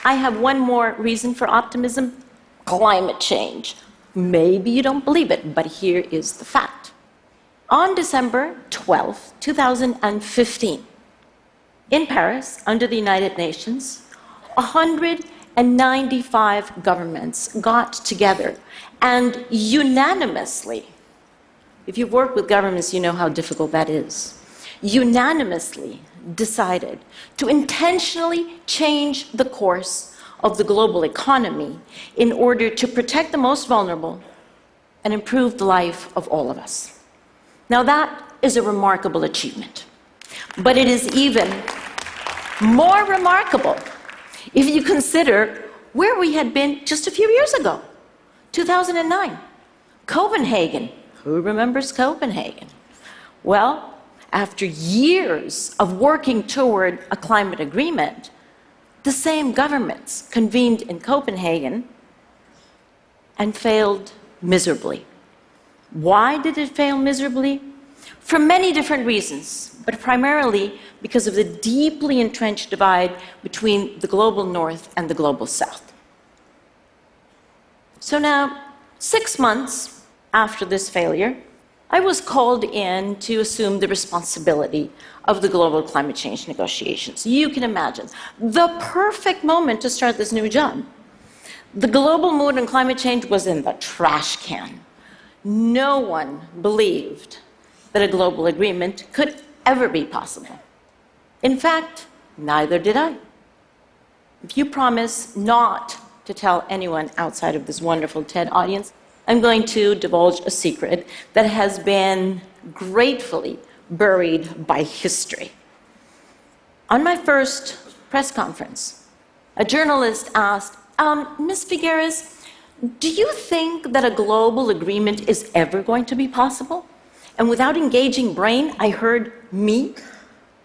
I have one more reason for optimism: climate change. Maybe you don't believe it, but here is the fact. On December 12th, 2015, in Paris, under the United Nations, 195 governments got together and unanimously, if you've worked with governments, you know how difficult that is, unanimously decided to intentionally change the course of the global economy in order to protect the most vulnerable and improve the life of all of us. Now, that is a remarkable achievement, but it is even more remarkable if you consider where we had been just a few years ago. 2009, Copenhagen. Who remembers Copenhagen? Well, after years of working toward a climate agreement, the same governments convened in Copenhagen and failed miserably. Why did it fail miserably? For many different reasons, but primarily because of the deeply entrenched divide between the global north and the global south. So now, 6 months after this failure, I was called in to assume the responsibility of the global climate change negotiations. You can imagine, the perfect moment to start this new job. The global mood on climate change was in the trash can. No one believed that a global agreement could ever be possible. In fact, neither did I. If you promise not to tell anyone outside of this wonderful TED audience, I'm going to divulge a secret that has been gratefully buried by history. On my first press conference, a journalist asked, Ms. Figueres, do you think that a global agreement is ever going to be possible? And without engaging brain, I heard me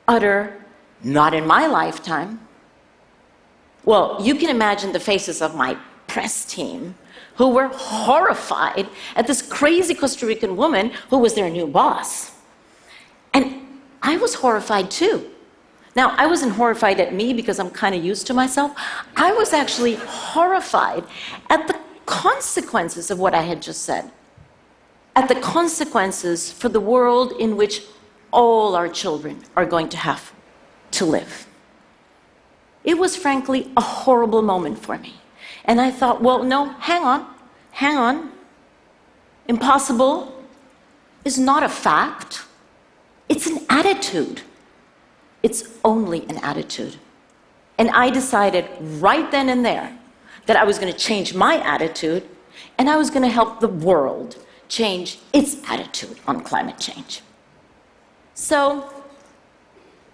utter, not in my lifetime. Well, you can imagine the faces of my press team who were horrified at this crazy Costa Rican woman who was their new boss. And I was horrified too. Now, I wasn't horrified at me because I'm kind of used to myself. I was actually horrified at the consequences of what I had just said, at the consequences for the world in which all our children are going to have to live. It was frankly a horrible moment for me. And I thought, well, no, hang on. Impossible is not a fact. It's an attitude. It's only an attitude. And I decided right then and there that I was going to change my attitude, and I was going to help the world change its attitude on climate change. So,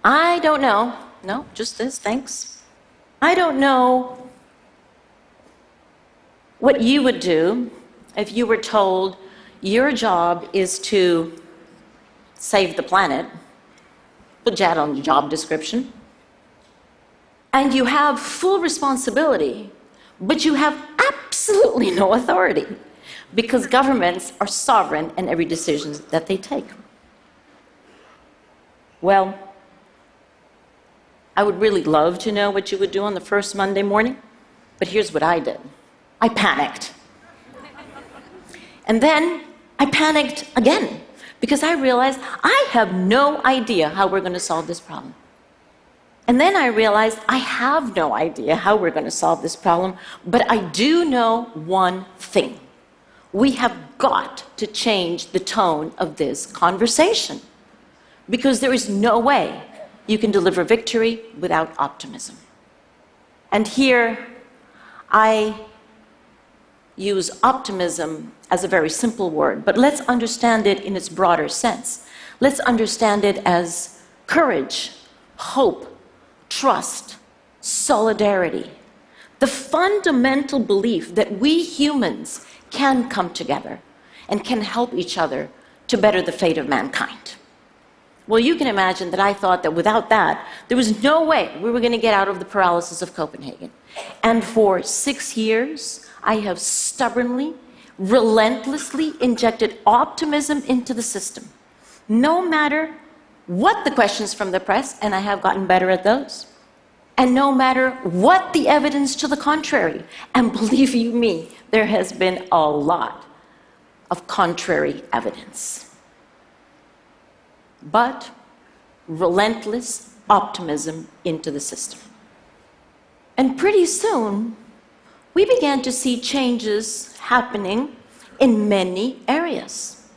I don't know. No, just this, thanks. I don't know what you would do if you were told your job is to save the planet, put that on the job description, and you have full responsibility, but you have absolutely no authority because governments are sovereign in every decision that they take. Well, I would really love to know what you would do on the first Monday morning, but here's what I did. I panicked. And then I panicked again because I realized I have no idea how we're going to solve this problem. And then I realized I have no idea how we're going to solve this problem, but I do know one thing. We have got to change the tone of this conversation because there is no way you can deliver victory without optimism. And here I use optimism as a very simple word, but let's understand it in its broader sense. Let's understand it as courage, hope, trust, solidarity, the fundamental belief that we humans can come together and can help each other to better the fate of mankind. Well, you can imagine that I thought that without that, there was no way we were going to get out of the paralysis of Copenhagen. And for 6 years, I have stubbornly, relentlessly injected optimism into the system, no matter what the questions from the press, and I have gotten better at those. And no matter what the evidence to the contrary, and believe you me, there has been a lot of contrary evidence. But relentless optimism into the system. And pretty soon, we began to see changes happening in many areas,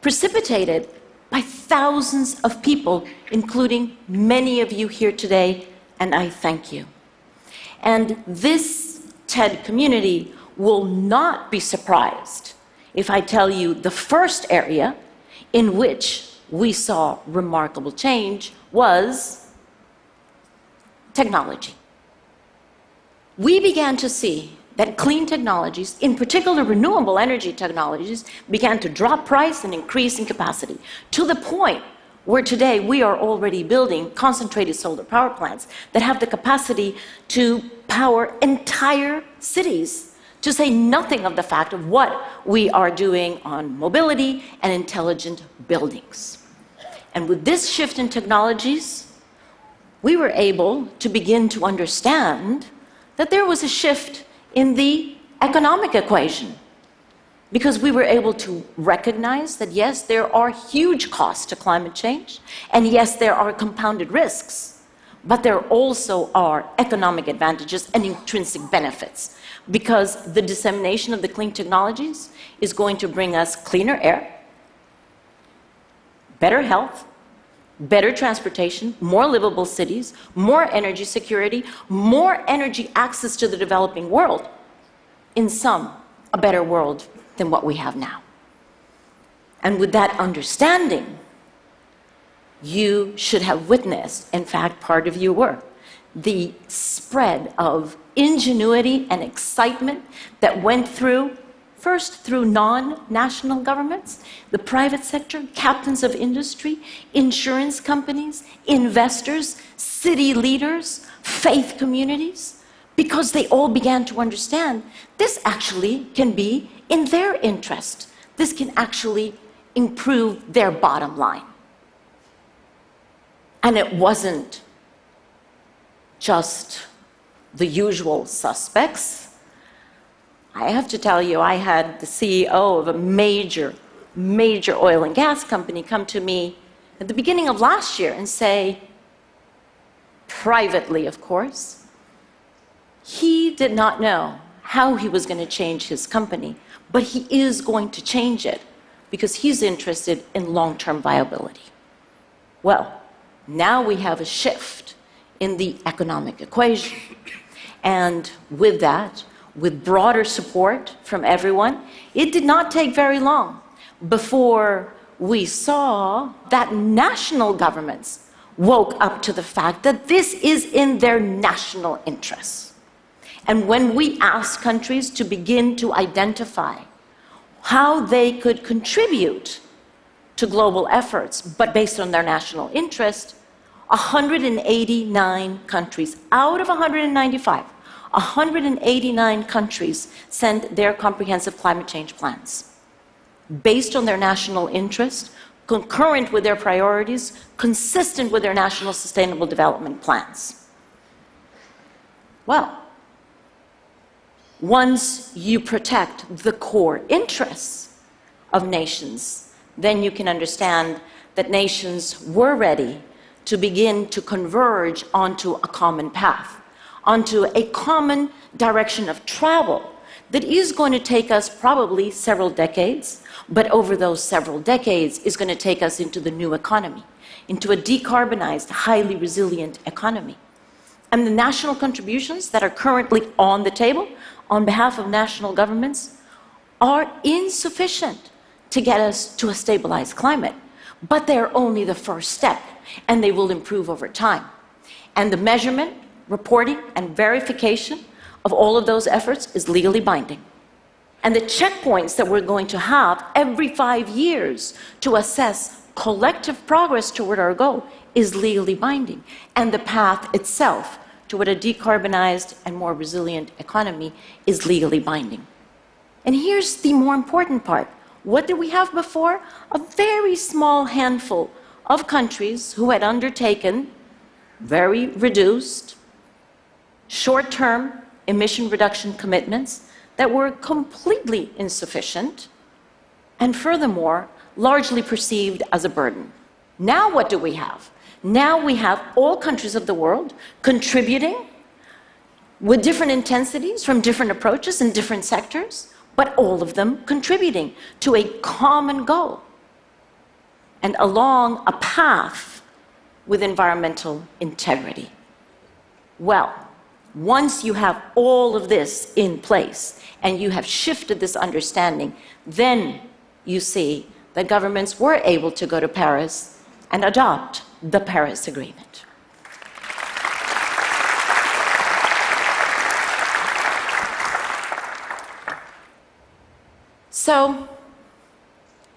precipitated by thousands of people, including many of you here today, and I thank you. And this TED community will not be surprised if I tell you the first area in which we saw remarkable change was technology. We began to see that clean technologies, in particular renewable energy technologies, began to drop price and increase in capacity, to the point where today we are already building concentrated solar power plants that have the capacity to power entire cities, to say nothing of the fact of what we are doing on mobility and intelligent buildings. And with this shift in technologies, we were able to begin to understand that there was a shift in the economic equation, because we were able to recognize that yes, there are huge costs to climate change, and yes, there are compounded risks, but there also are economic advantages and intrinsic benefits, because the dissemination of the clean technologies is going to bring us cleaner air, better health, better transportation, more livable cities, more energy security, more energy access to the developing world. In sum, a better world than what we have now. And with that understanding, you should have witnessed, in fact, part of you were, the spread of ingenuity and excitement that went through, first through non-national governments, the private sector, captains of industry, insurance companies, investors, city leaders, faith communities, because they all began to understand this actually can be in their interest. This can actually improve their bottom line. And it wasn't just the usual suspects. I have to tell you, I had the CEO of a major oil and gas company come to me at the beginning of last year and say, privately of course, he did not know how he was going to change his company, but he is going to change it because he's interested in long-term viability. Well, now we have a shift in the economic equation. And with that, with broader support from everyone, it did not take very long before we saw that national governments woke up to the fact that this is in their national interests. And when we asked countries to begin to identify how they could contribute to global efforts, but based on their national interest, 189 countries out of 195, 189 countries sent their comprehensive climate change plans based on their national interest, concurrent with their priorities, consistent with their national sustainable development plans. Well, once you protect the core interests of nations, then you can understand that nations were ready to begin to converge onto a common path, onto a common direction of travel that is going to take us probably several decades, but over those several decades is going to take us into the new economy, into a decarbonized, highly resilient economy. And the national contributions that are currently on the table on behalf of national governments are insufficient to get us to a stabilized climate, but they're only the first step, and they will improve over time. And the measurement, reporting, and verification of all of those efforts is legally binding. And the checkpoints that we're going to have every 5 years to assess collective progress toward our goal is legally binding. And the path itself toward a decarbonized and more resilient economy is legally binding. And here's the more important part. What did we have before? A very small handful of countries who had undertaken very reduced, short-term emission reduction commitments that were completely insufficient and furthermore largely perceived as a burden. Now what do we have? Now we have all countries of the world contributing with different intensities from different approaches in different sectors, but all of them contributing to a common goal and along a path with environmental integrity. Well, once you have all of this in place and you have shifted this understanding, then you see that governments were able to go to Paris and adopt the Paris Agreement. So,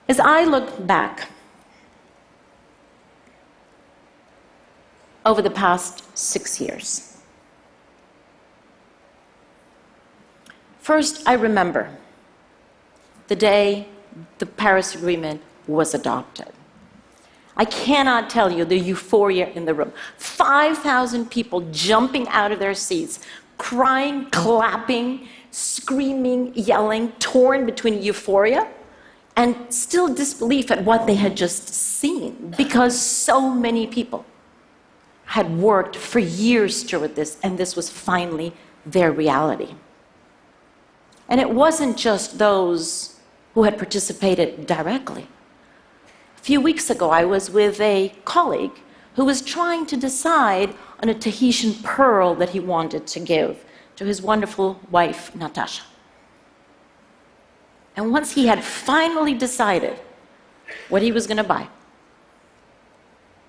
as I look back over the past 6 years, first I remember the day the Paris Agreement was adopted. I cannot tell you the euphoria in the room. 5,000 people jumping out of their seats, crying, clapping, screaming, yelling, torn between euphoria and still disbelief at what they had just seen, because so many people had worked for years toward this, and this was finally their reality. And it wasn't just those who had participated directly. A few weeks ago, I was with a colleague who was trying to decide on a Tahitian pearl that he wanted to give to his wonderful wife, Natasha. And once he had finally decided what he was going to buy,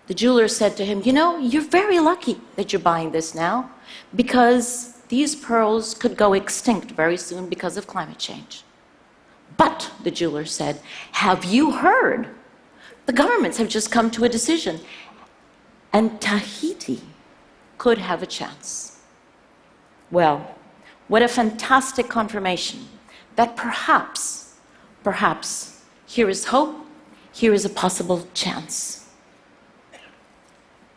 the jeweler said to him, "You know, you're very lucky that you're buying this now, because these pearls could go extinct very soon because of climate change." "But," the jeweler said, "have you heard? The governments have just come to a decision, and Tahiti could have a chance." Well, what a fantastic confirmation that perhaps, here is hope, here is a possible chance.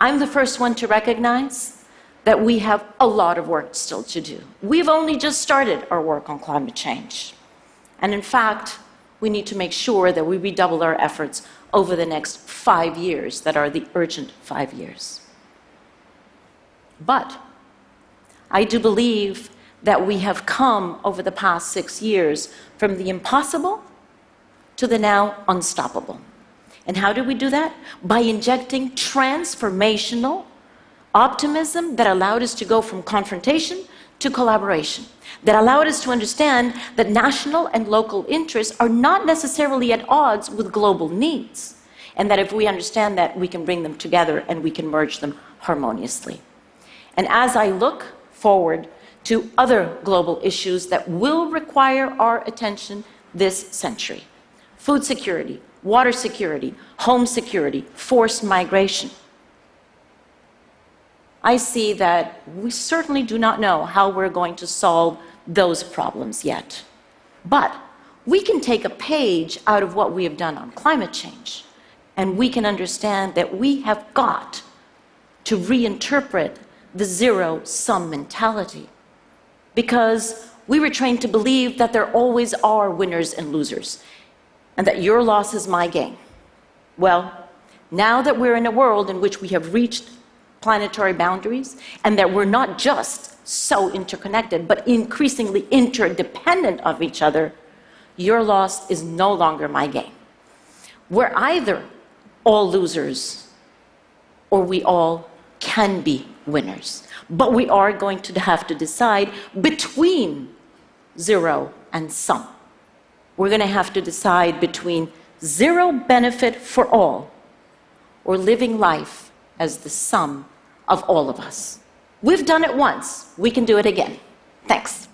I'm the first one to recognize that we have a lot of work still to do. We've only just started our work on climate change. And in fact, we need to make sure that we redouble our efforts over the next 5 years that are the urgent 5 years. But I do believe that we have come over the past 6 years from the impossible to the now unstoppable. And how do we do that? By injecting transformational optimism that allowed us to go from confrontation to collaboration, that allowed us to understand that national and local interests are not necessarily at odds with global needs, and that if we understand that, we can bring them together and we can merge them harmoniously. And as I look forward to other global issues that will require our attention this century, food security, water security, home security, forced migration, I see that we certainly do not know how we're going to solve those problems yet. But we can take a page out of what we have done on climate change, and we can understand that we have got to reinterpret the zero-sum mentality, because we were trained to believe that there always are winners and losers, and that your loss is my gain. Well, now that we're in a world in which we have reached planetary boundaries, and that we're not just so interconnected, but increasingly interdependent of each other, your loss is no longer my gain. We're either all losers, or we all can be winners. But we are going to have to decide between zero and some. We're going to have to decide between zero benefit for all, or living life as the sum of all of us. We've done it once. We can do it again. Thanks.